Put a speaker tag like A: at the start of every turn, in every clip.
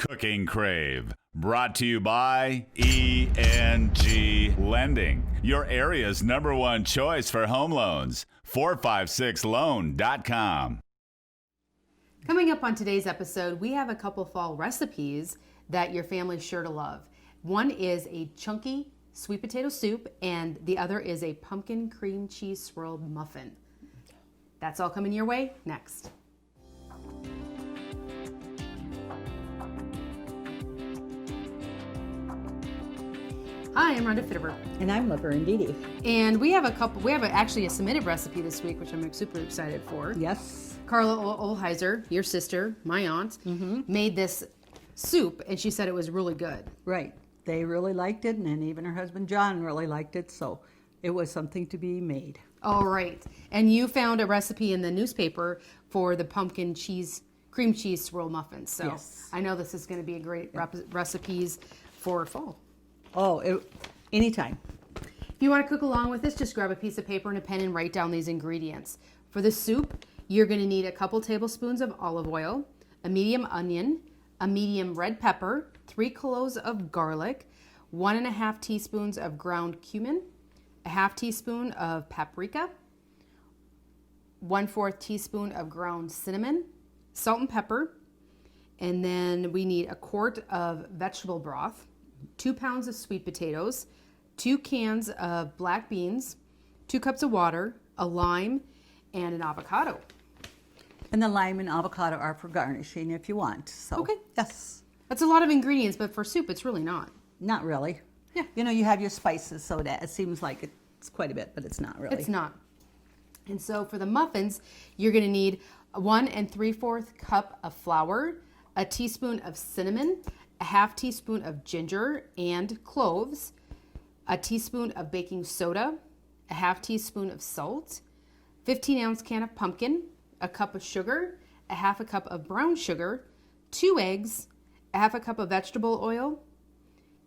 A: Cooking Crave, brought to you by ENG Lending, your area's #1 choice for home loans. 456loan.com.
B: Coming up on today's episode, we have a couple fall recipes that your family's sure to love. One is a chunky sweet potato soup, and the other is a pumpkin cream cheese swirled muffin. That's all coming your way next. Hi, I'm Rhonda Fitterer.
C: And I'm Laverne Dede.
B: And we have actually a submitted recipe this week, which I'm super excited for.
C: Yes.
B: Carla Olheiser, your sister, my aunt, made this soup, and she said it was really good.
C: Right. They really liked it, and even her husband John really liked it, so it was something to be made.
B: All right. And you found a recipe in the newspaper for the pumpkin cream cheese swirl muffins. So
C: yes.
B: I know this is going to be a great recipes for fall.
C: Oh, anytime.
B: If you want to cook along with this, just grab a piece of paper and a pen and write down these ingredients. For the soup, you're going to need a couple tablespoons of olive oil, a medium onion, a medium red pepper, 3 cloves of garlic, 1.5 teaspoons of ground cumin, a half teaspoon of paprika, 1/4 teaspoon of ground cinnamon, salt and pepper, and then we need a quart of vegetable broth, 2 pounds of sweet potatoes, 2 cans of black beans, 2 cups of water, a lime, and an avocado.
C: And the lime and avocado are for garnishing if you want. So,
B: okay.
C: Yes.
B: That's a lot of ingredients, but for soup, it's really not.
C: Not really.
B: Yeah.
C: You know, you have your spices, so that it seems like it's quite a bit, but it's not really.
B: It's not. And so for the muffins, you're going to need 1 3/4 cup of flour, a teaspoon of cinnamon, a half teaspoon of ginger and cloves, a teaspoon of baking soda, a half teaspoon of salt, 15-ounce can of pumpkin, a cup of sugar, a half a cup of brown sugar, 2 eggs, a half a cup of vegetable oil,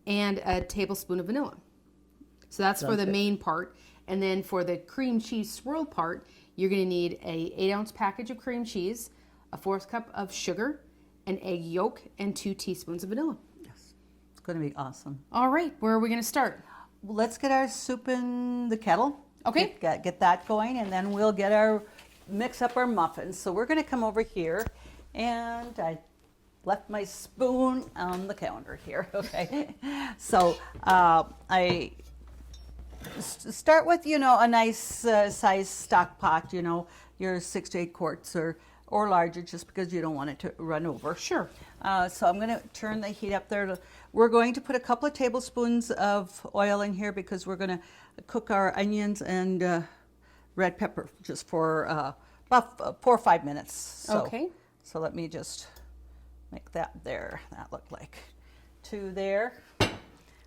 B: and a tablespoon of vanilla. So that's for the main part. And then for the cream cheese swirl part, you're going to need a 8-ounce package of cream cheese, a 1/4 cup of sugar, an egg yolk, and 2 teaspoons of vanilla.
C: Yes. It's going to be awesome.
B: All right, where are we going to start?
C: Well, let's get our soup in the kettle.
B: Okay.
C: Get that going, and then we'll mix up our muffins. So we're going to come over here, and I left my spoon on the counter here. Okay. So I start with, a nice size stock pot, your 6 to 8 quarts or larger, just because you don't want it to run over.
B: Sure.
C: So I'm going to turn the heat up there. We're going to put a couple of tablespoons of oil in here because we're going to cook our onions and red pepper just for about 4 or 5 minutes. So,
B: okay.
C: So let me just make that there. That looked like 2 there.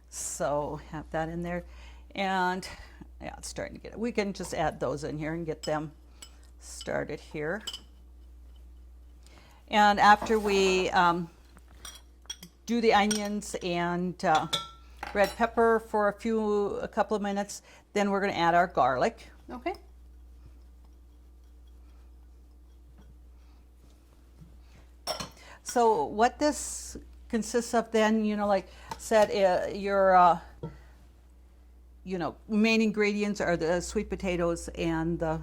C: So have that in there. And yeah, it's starting to get it. We can just add those in here and get them started here. And after we do the onions and red pepper for a couple of minutes, then we're going to add our garlic.
B: Okay.
C: So what this consists of then, like I said, your main ingredients are the sweet potatoes and the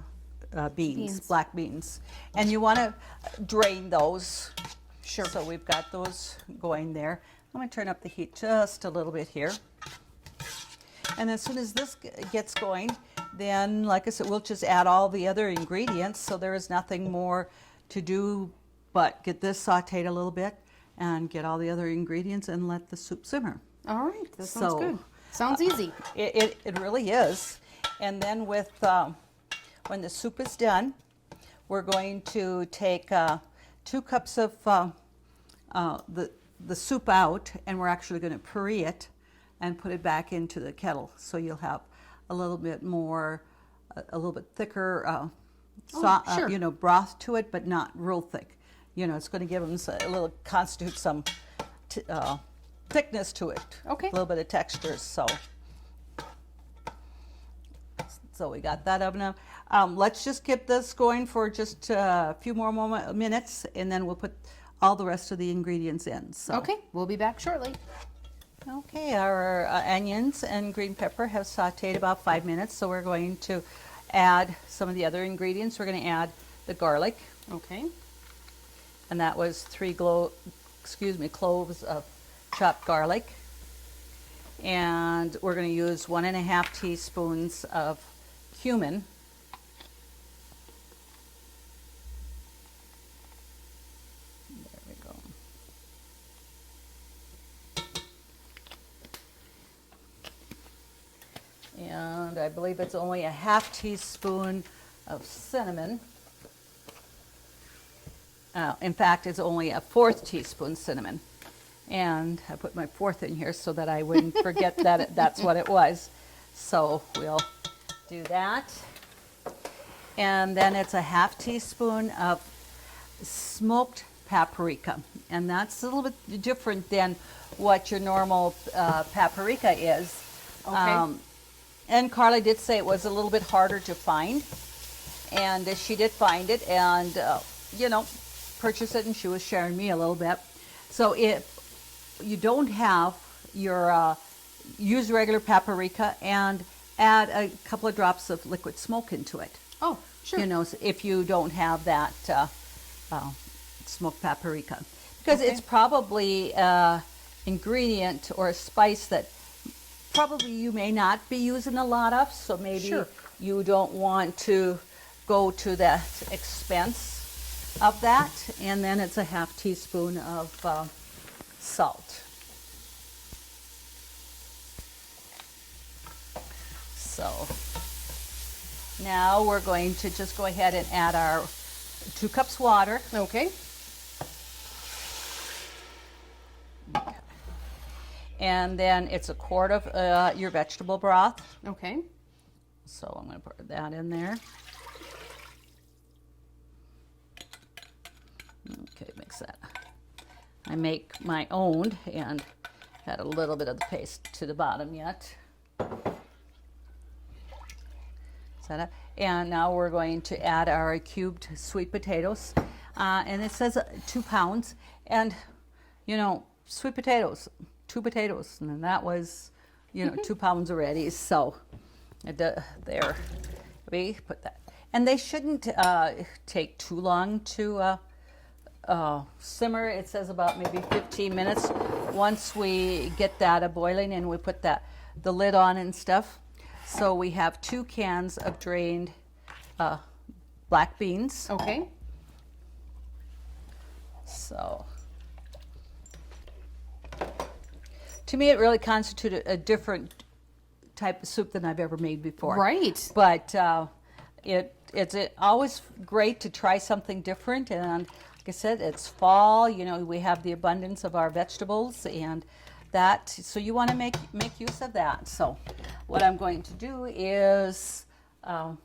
C: beans, black beans. And you want to drain those.
B: Sure.
C: So we've got those going there. I'm going to turn up the heat just a little bit here. And as soon as this gets going, then, like I said, we'll just add all the other ingredients. So there is nothing more to do but get this sauteed a little bit and get all the other ingredients and let the soup simmer.
B: All right. That sounds good. Sounds easy.
C: It really is. And then with when the soup is done, we're going to take 2 cups of the soup out, and we're actually going to puree it and put it back into the kettle. So you'll have a little bit more, a little bit thicker, broth to it, but not real thick. It's going to give them constitute some thickness to it.
B: Okay.
C: A little bit of texture. So we got that up now. Let's just get this going for just a few more minutes, and then we'll put all the rest of the ingredients in. So.
B: Okay, we'll be back shortly.
C: Okay, our onions and green pepper have sauteed about 5 minutes, so we're going to add some of the other ingredients. We're going to add the garlic,
B: Okay.
C: and that was 3 cloves of chopped garlic. And we're going to use 1.5 teaspoons of cumin. There we go. And I believe it's only 1/2 teaspoon of cinnamon. In fact, it's only 1/4 teaspoon cinnamon. And I put my 4th in here so that I wouldn't forget that that's what it was. So we'll do that. And then it's 1/2 teaspoon of smoked paprika. And that's a little bit different than what your normal paprika is.
B: Okay.
C: And Carly did say it was a little bit harder to find. And she did find it and, purchase it, and she was sharing me a little bit. So if you don't have your, use regular paprika and add a couple of drops of liquid smoke into it.
B: Oh, sure.
C: So if you don't have that smoked paprika. Because
B: Okay.
C: it's probably ingredient or a spice that probably you may not be using a lot of, so maybe
B: Sure.
C: you don't want to go to that expense of that. And then it's 1/2 teaspoon of salt. So now we're going to just go ahead and add our 2 cups water.
B: Okay.
C: And then it's 1/4 of your vegetable broth.
B: Okay.
C: So I'm going to put that in there. Okay, mix that. I make my own and had a little bit of the paste to the bottom yet. Set up. And now we're going to add our cubed sweet potatoes. And it says 2 pounds. And, sweet potatoes, 2 potatoes. And that was, 2 pounds already. So there, we put that. And they shouldn't take too long to simmer. It says about maybe 15 minutes. Once we get that boiling and we put the lid on and stuff. So we have 2 cans of drained black beans.
B: Okay.
C: So to me, it really constituted a different type of soup than I've ever made before.
B: Right.
C: But it's always great to try something different. And like I said, it's fall. We have the abundance of our vegetables and that. So you want to make use of that. So what I'm going to do is I'm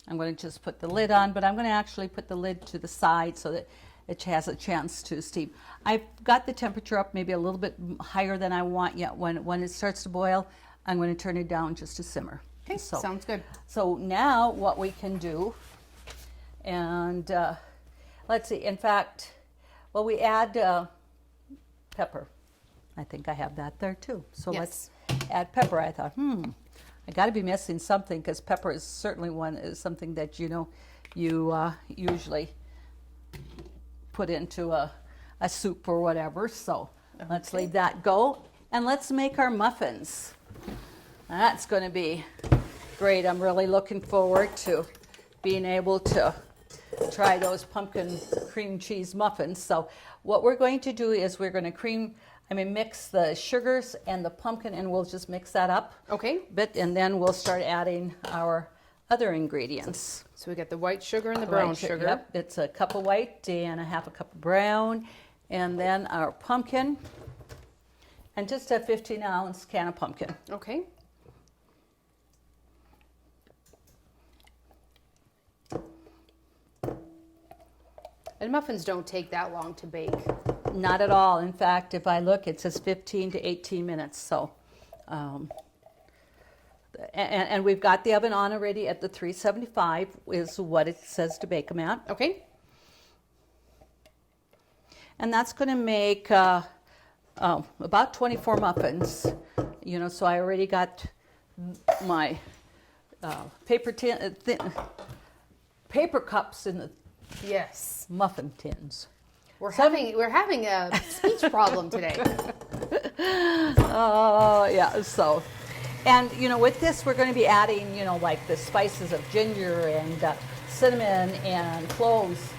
C: going to just put the lid on, but I'm going to actually put the lid to the side so that it has a chance to steam. I've got the temperature up maybe a little bit higher than I want yet. When it starts to boil, I'm going to turn it down just to simmer.
B: Okay, sounds good.
C: So now what we can do, and let's see, in fact, we add pepper. I think I have that there too. So
B: Yes.
C: let's add pepper. I thought, I got to be missing something because pepper is certainly something that you usually put into a soup or whatever. So let's leave that go and let's make our muffins. That's going to be great. I'm really looking forward to being able to try those pumpkin cream cheese muffins. So what we're going to do is we're going to mix the sugars and the pumpkin, and we'll just mix that up
B: Okay.
C: a bit, and then we'll start adding our other ingredients.
B: So we got the white sugar and the brown
C: White
B: sugar.
C: Yep, it's 1 cup of white and 1/2 cup of brown, and then our pumpkin, and just a 15-ounce can of pumpkin.
B: Okay. And muffins don't take that long to bake.
C: Not at all. In fact, if I look, it says 15 to 18 minutes. So, and we've got the oven on already at the 375 is what it says to bake them at.
B: Okay.
C: And that's going to make about 24 muffins. You know, so I already got my paper cups in the
B: Yes.
C: muffin tins.
B: We're having a speech problem today.
C: Oh, yeah, so. And, you know, with this, we're going to be adding, you know, like the spices of ginger and cinnamon and cloves,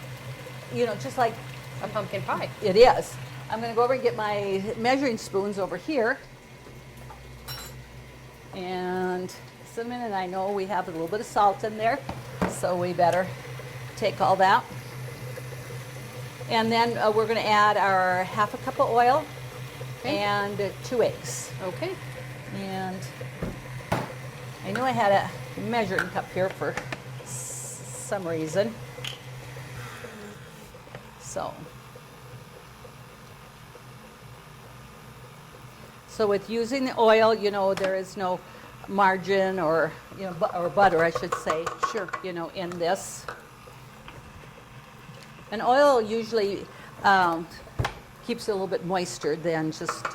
C: you know, just like
B: A pumpkin pie.
C: it is. I'm going to go over and get my measuring spoons over here. And cinnamon, and I know we have a little bit of salt in there, so we better take all that. And then we're going to add our half a cup of oil and 2 eggs.
B: Okay.
C: And I know I had a measuring cup here for some reason. So with using the oil, you know, there is no margin or, you know, or butter, I should say.
B: Sure.
C: You know, in this. And oil usually keeps it a little bit moister than just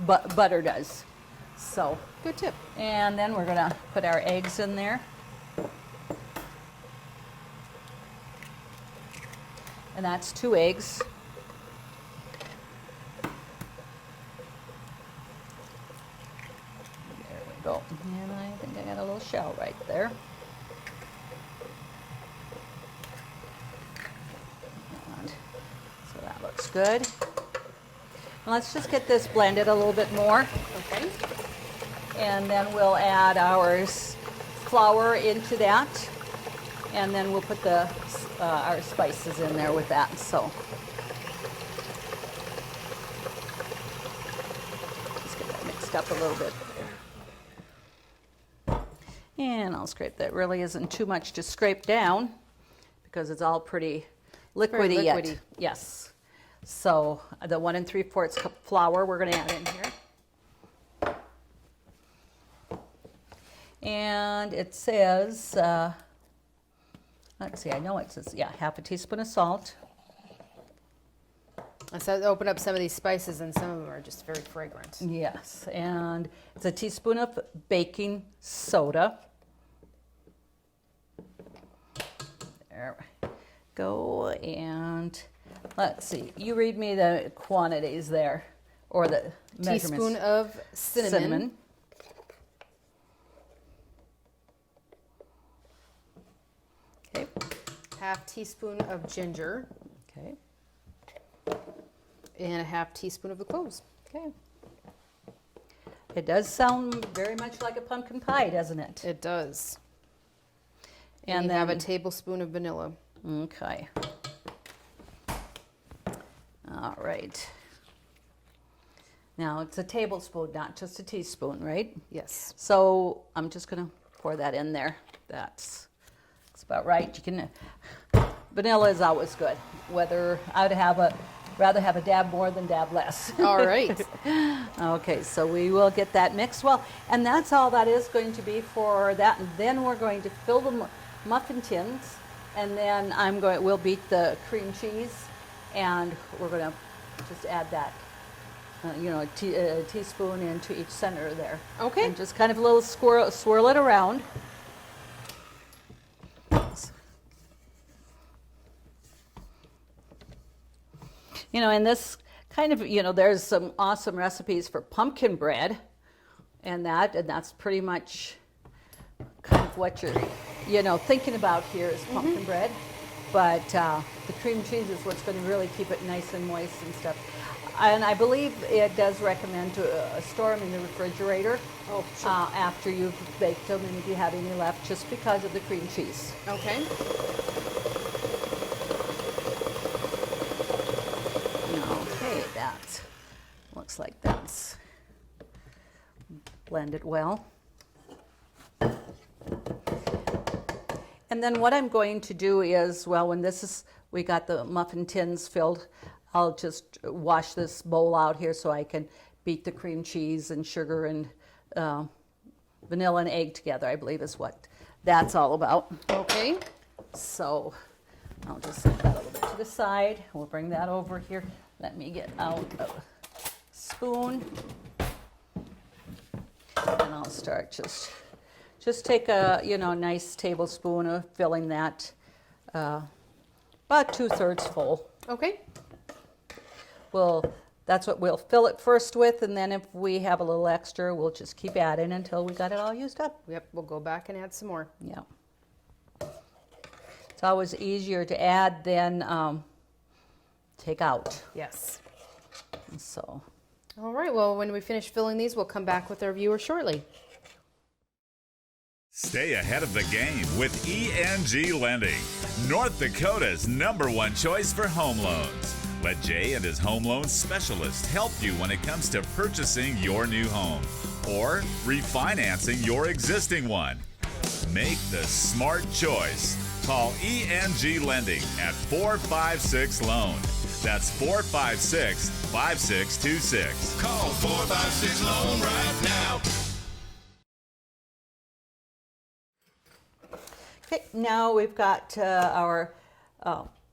C: butter does. So,
B: Good tip.
C: and then we're going to put our eggs in there. And that's 2 eggs. There we go. And I think I got a little shell right there. And so that looks good. And let's just get this blended a little bit more.
B: Okay.
C: And then we'll add our flour into that. And then we'll put the our spices in there with that. So just get that mixed up a little bit there. And I'll scrape that. Really isn't too much to scrape down because it's all pretty liquidy yet.
B: liquidy.
C: Yes. So the 1 3/4 cup flour we're going to add in here. And it says, let's see, I know it says, yeah, half a teaspoon of salt.
B: And so open up some of these spices, and some of them are just very fragrant.
C: Yes, and it's a teaspoon of baking soda. There we go. And let's see, you read me the quantities there, or the measurements.
B: Teaspoon of cinnamon.
C: Okay.
B: Half teaspoon of ginger.
C: Okay.
B: And a half teaspoon of the cloves.
C: Okay. It does sound very much like a pumpkin pie, doesn't it?
B: It does.
C: And
B: And you have a
C: then-
B: tablespoon of vanilla.
C: Okay. All right. Now it's a tablespoon, not just a teaspoon, right?
B: Yes.
C: So I'm just going to pour that in there. That's about right. You can. Vanilla is always good. Whether I'd rather have a dab more than dab less.
B: All right.
C: Okay, so we will get that mixed well, and that's all that is going to be for that. And then we're going to fill the muffin tins, and then we'll beat the cream cheese, and we're going to just add that, a teaspoon into each center there.
B: Okay.
C: And just kind of a little swirl it around. You know, and this kind of, there's some awesome recipes for pumpkin bread and that's pretty much kind of what you're, thinking about here is pumpkin bread. But the cream cheese is what's going to really keep it nice and moist and stuff. And I believe it does recommend to store them in the refrigerator after you've baked them, and if you have any left, just because of the cream cheese.
B: Okay.
C: Okay, that looks like that's blended well. And then what I'm going to do is, when we got the muffin tins filled, I'll just wash this bowl out here so I can beat the cream cheese and sugar and vanilla and egg together, I believe is what that's all about.
B: Okay.
C: So I'll just set that a little bit to the side. We'll bring that over here. Let me get out a spoon. And I'll start just take a, nice tablespoon of filling that about 2/3 full.
B: Okay.
C: That's what we'll fill it first with, and then if we have a little extra, we'll just keep adding until we got it all used up.
B: Yep, we'll go back and add some more.
C: Yeah. It's always easier to add than take out.
B: Yes.
C: So.
B: All right, well, when we finish filling these, we'll come back with our viewers shortly.
A: Stay ahead of the game with ENG Lending, North Dakota's #1 choice for home loans. Let Jay and his home loan specialist help you when it comes to purchasing your new home or refinancing your existing one. Make the smart choice. Call ENG Lending at 456-LOAN. That's 456-5626.
D: Call 456-LOAN right now.
C: Okay, now we've got our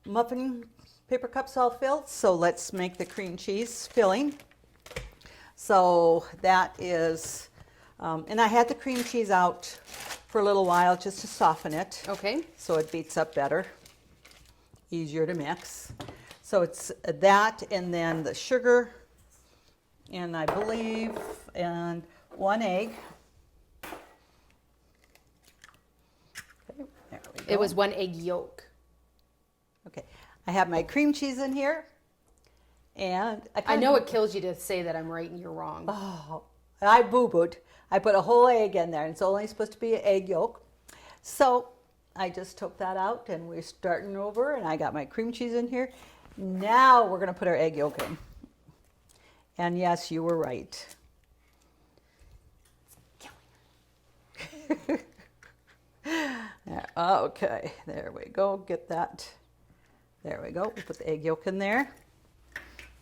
C: muffin paper cups all filled, so let's make the cream cheese filling. So that is, and I had the cream cheese out for a little while just to soften it.
B: Okay.
C: So it beats up better, easier to mix. So it's that, and then the sugar, and I believe, and 1 egg. Okay, there we go.
B: It was 1 egg yolk.
C: Okay, I have my cream cheese in here, and
B: I know it kills you to say that I'm right and you're wrong.
C: Oh, I boo-booed. I put a whole egg in there, and it's only supposed to be an egg yolk. So I just took that out, and we're starting over, and I got my cream cheese in here. Now we're going to put our egg yolk in. And yes, you were right. Okay, there we go. Get that. There we go. We put the egg yolk in there.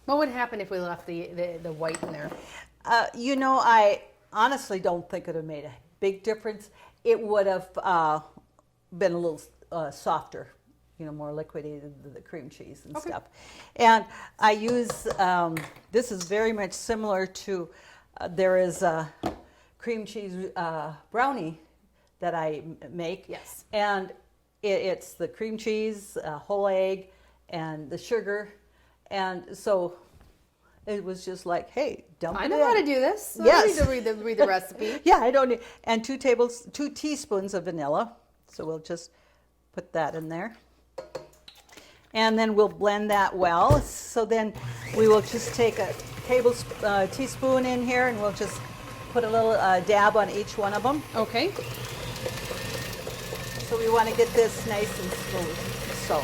B: What would happen if we left the white in there?
C: I honestly don't think it would have made a big difference. It would have been a little softer, more liquidy than the cream cheese and stuff. And I use, this is very much similar to, there is a cream cheese brownie that I make.
B: Yes.
C: And it's the cream cheese, whole egg, and the sugar. And so it was just like, hey, dump it in.
B: I know how to do this.
C: Yes.
B: I don't need to read the recipe.
C: Yeah, I don't need, and 2 teaspoons of vanilla. So we'll just put that in there. And then we'll blend that well. So then we will just take a teaspoon in here, and we'll just put a little dab on each one of them.
B: Okay.
C: So we want to get this nice and smooth. So.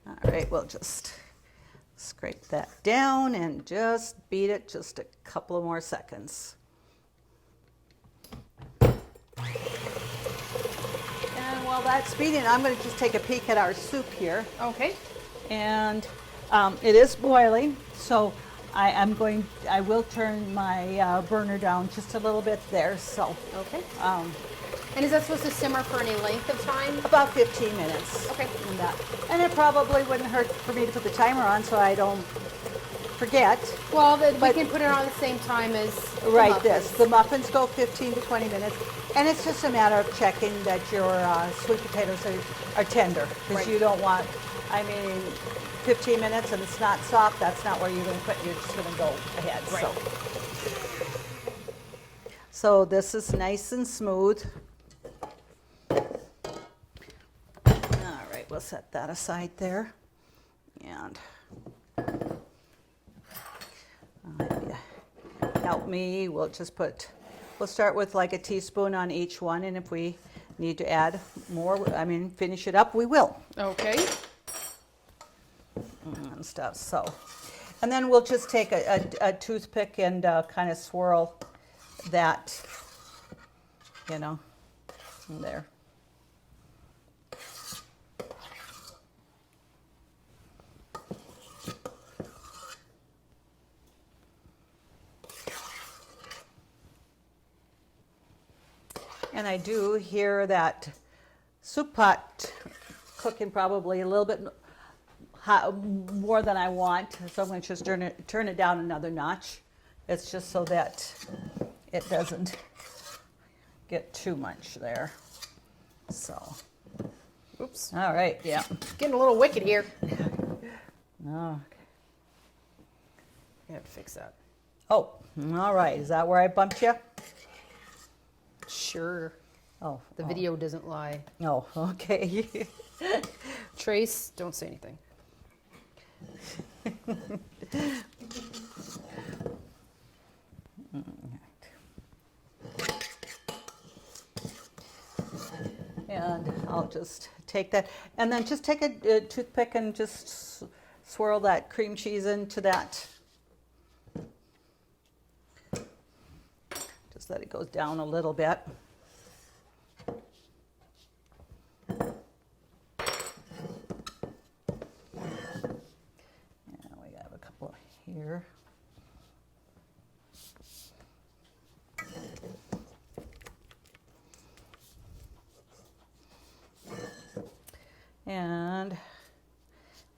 C: All right, we'll just scrape that down and just beat it just a couple of more seconds. And while that's beating, I'm going to just take a peek at our soup here.
B: Okay.
C: And it is boiling, so I will turn my burner down just a little bit there. So.
B: Okay. And is that supposed to simmer for any length of time?
C: About 15 minutes.
B: Okay.
C: And it probably wouldn't hurt for me to put the timer on so I don't forget.
B: Well, we can put it on at the same time as the muffins.
C: The muffins go 15 to 20 minutes. And it's just a matter of checking that your sweet potatoes are tender. Because you don't want, 15 minutes and it's not soft, that's not where you're going to put, you're just going to go ahead.
B: Right.
C: So this is nice and smooth. All right, we'll set that aside there. And help me, we'll start with like a teaspoon on each one, and if we need to add more, finish it up, we will.
B: Okay.
C: And stuff, so. And then we'll just take a toothpick and kind of swirl that, in there. And And I do hear that soup pot cooking probably a little bit hot, more than I want. So I'm going to just turn it down another notch. It's just so that it doesn't get too much there. So,
B: Oops.
C: all right, yeah.
B: Getting a little wicked here.
C: Oh,
B: I have to fix that.
C: oh, all right. Is that where I bumped you?
B: Sure.
C: Oh,
B: The video doesn't lie.
C: oh, okay.
B: Trace, don't say anything.
C: And I'll just take that, and then just take a toothpick and just swirl that cream cheese into that. Just let it go down a little bit. And we have a couple here. And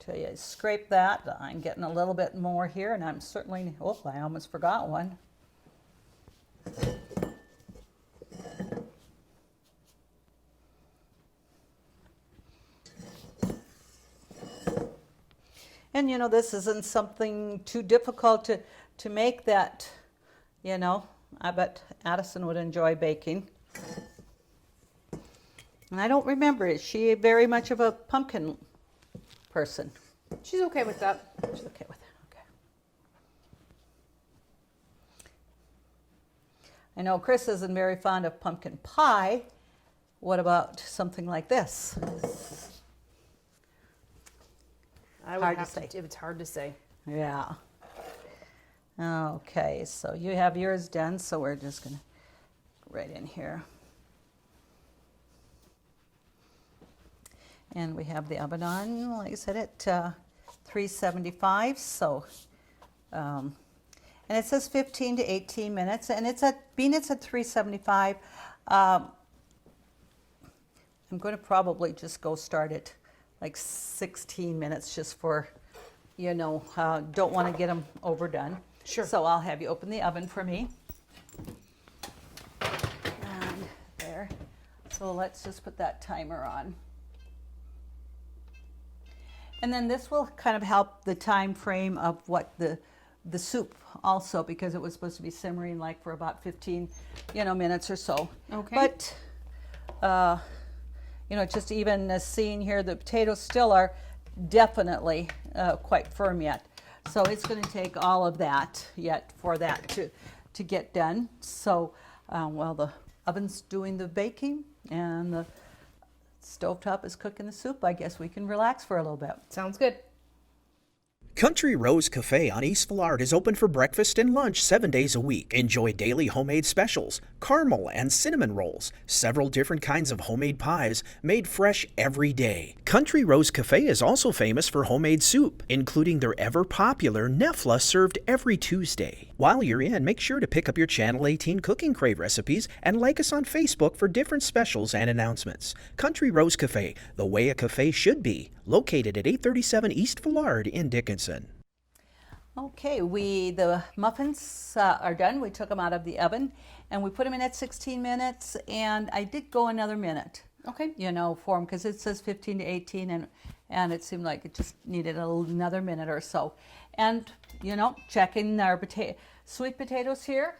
C: till you scrape that, I'm getting a little bit more here, and I'm certainly, oh, I almost forgot one. And you know, this isn't something too difficult to make that, you know, I bet Addison would enjoy baking. And I don't remember, is she very much of a pumpkin person?
B: She's okay with that.
C: She's okay with it, okay. I know Chris isn't very fond of pumpkin pie. What about something like this?
B: I would
C: Hard to
B: have
C: say.
B: to. It's hard to say.
C: Yeah. Okay, so you have yours done, so we're just gonna go right in here. And we have the oven on, like I said, at 375. So, and it says 15 to 18 minutes, and being it's at 375. I'm going to probably just go start it like 16 minutes, just for, you know, don't want to get them overdone.
B: Sure.
C: So I'll have you open the oven for me. And there. So let's just put that timer on. And then this will kind of help the time frame of what the soup also, because it was supposed to be simmering like for about 15, you know, minutes or so.
B: Okay.
C: But, you know, just even seeing here, the potatoes still are definitely quite firm yet. So it's going to take all of that yet for that to get done. So while the oven's doing the baking and the stovetop is cooking the soup, I guess we can relax for a little bit.
B: Sounds good.
E: Country Rose Cafe on East Villard is open for breakfast and lunch 7 days a week. Enjoy daily homemade specials, caramel and cinnamon rolls, several different kinds of homemade pies made fresh every day. Country Rose Cafe is also famous for homemade soup, including their ever-popular Nefla served every Tuesday. While you're in, make sure to pick up your Channel 18 Cooking Crave recipes and like us on Facebook for different specials and announcements. Country Rose Cafe, the way a cafe should be, located at 837 East Villard in Dickinson.
C: Okay, the muffins are done. We took them out of the oven and we put them in at 16 minutes, and I did go another minute.
B: Okay.
C: You know, for them, because it says 15 to 18, and it seemed like it just needed another minute or so. And, you know, checking our sweet potatoes here.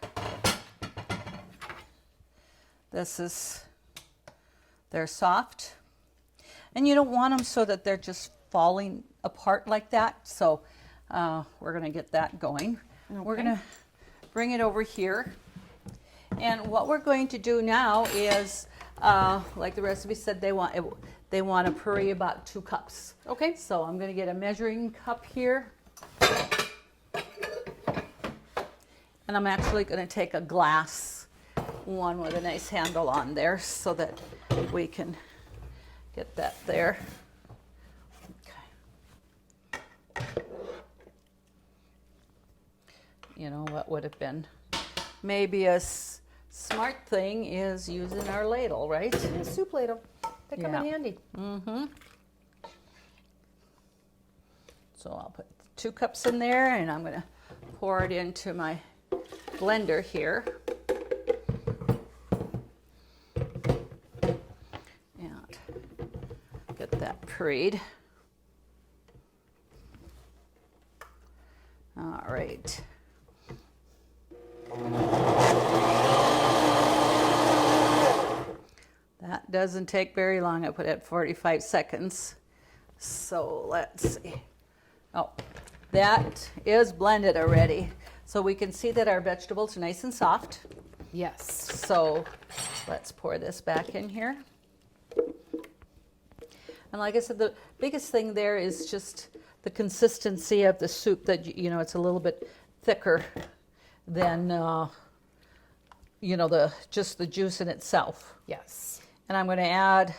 C: They're soft. And you don't want them so that they're just falling apart like that. So we're going to get that going. Okay. We're going to bring it over here. And what we're going to do now is, like the recipe said, they want to puree about 2 cups.
B: Okay.
C: So I'm going to get a measuring cup here. And I'm actually going to take a glass one with a nice handle on there so that we can get that there. Okay. You know, what would have been maybe a smart thing is using our ladle, right?
B: A soup ladle. They come in
C: Yeah.
B: handy.
C: So I'll put 2 cups in there, and I'm gonna pour it into my blender here. And get that pureed. All right. That doesn't take very long. I put it at 45 seconds. So let's see. Oh, that is blended already. So we can see that our vegetables are nice and soft.
B: Yes.
C: So let's pour this back in here. And like I said, the biggest thing there is just the consistency of the soup, that, you know, it's a little bit thicker than, you know, just the juice in itself.
B: Yes.
C: And I'm going to add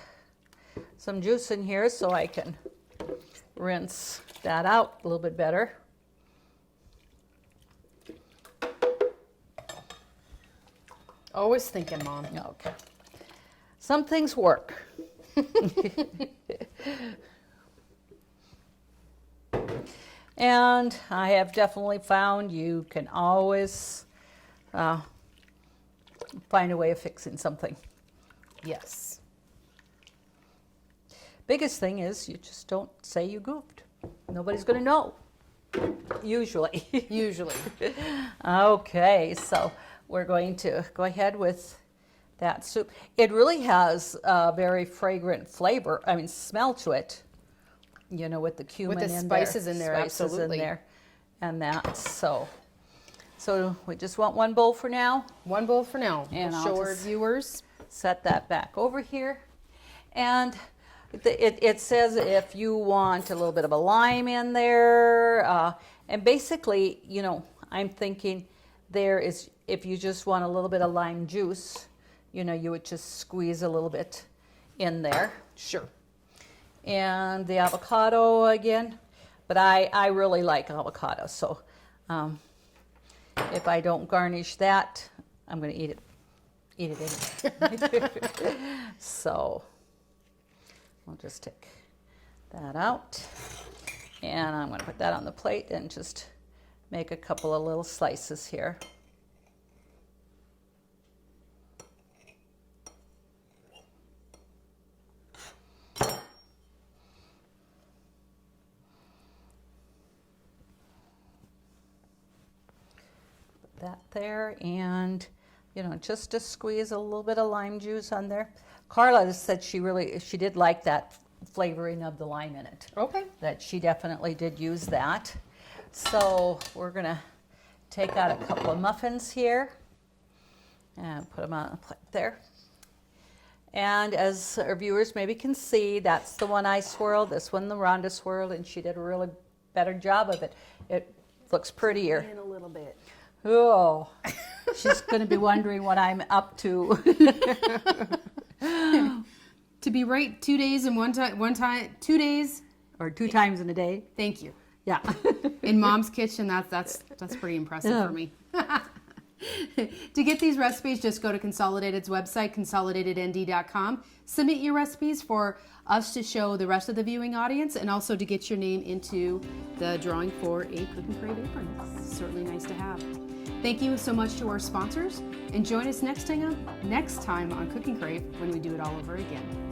C: some juice in here so I can rinse that out a little bit better.
B: Always thinking, Mom.
C: Okay. Some things work. And I have definitely found you can always find a way of fixing something.
B: Yes.
C: Biggest thing is you just don't say you goofed. Nobody's going to know, usually.
B: Usually.
C: Okay, so we're going to go ahead with that soup. It really has a very fragrant flavor, smell to it, you know, with the cumin
B: With the
C: in
B: spices
C: there.
B: in there,
C: Spices
B: absolutely.
C: in there, and that, so we just want one bowl for now.
B: One bowl for now.
C: And
B: We'll
C: I'll
B: show our
C: just-
B: viewers.
C: Set that back over here. And it says if you want a little bit of a lime in there, and basically, you know, I'm thinking there is, if you just want a little bit of lime juice, you know, you would just squeeze a little bit in there.
B: Sure.
C: And the avocado again, but I really like avocado, so if I don't garnish that, I'm going to eat it anyway. So we'll just take that out, and I'm going to put that on the plate and just make a couple of little slices here. Put that there, and you know, just to squeeze a little bit of lime juice on there. Carla said she did like that flavoring of the lime in it.
B: Okay.
C: That she definitely did use that. So we're gonna take out a couple of muffins here and put them on a plate there. And as our viewers maybe can see, that's the one I swirled, this one the Rhonda swirled, and she did a really better job of it. It looks prettier.
B: In a little bit.
C: Oh, she's going to be wondering what I'm up to.
B: To be right 2 days and 2 days.
C: Or 2 times in a day.
B: Thank you.
C: Yeah.
B: In Mom's kitchen, that's pretty impressive
C: Yeah.
B: for me. To get these recipes, just go to Consolidated's website, consolidatednd.com. Submit your recipes for us to show the rest of the viewing audience, and also to get your name into the drawing for a Cooking Crave apron. It's certainly nice to have. Thank you so much to our sponsors, and join us next time on Cooking Crave when we do it all over again.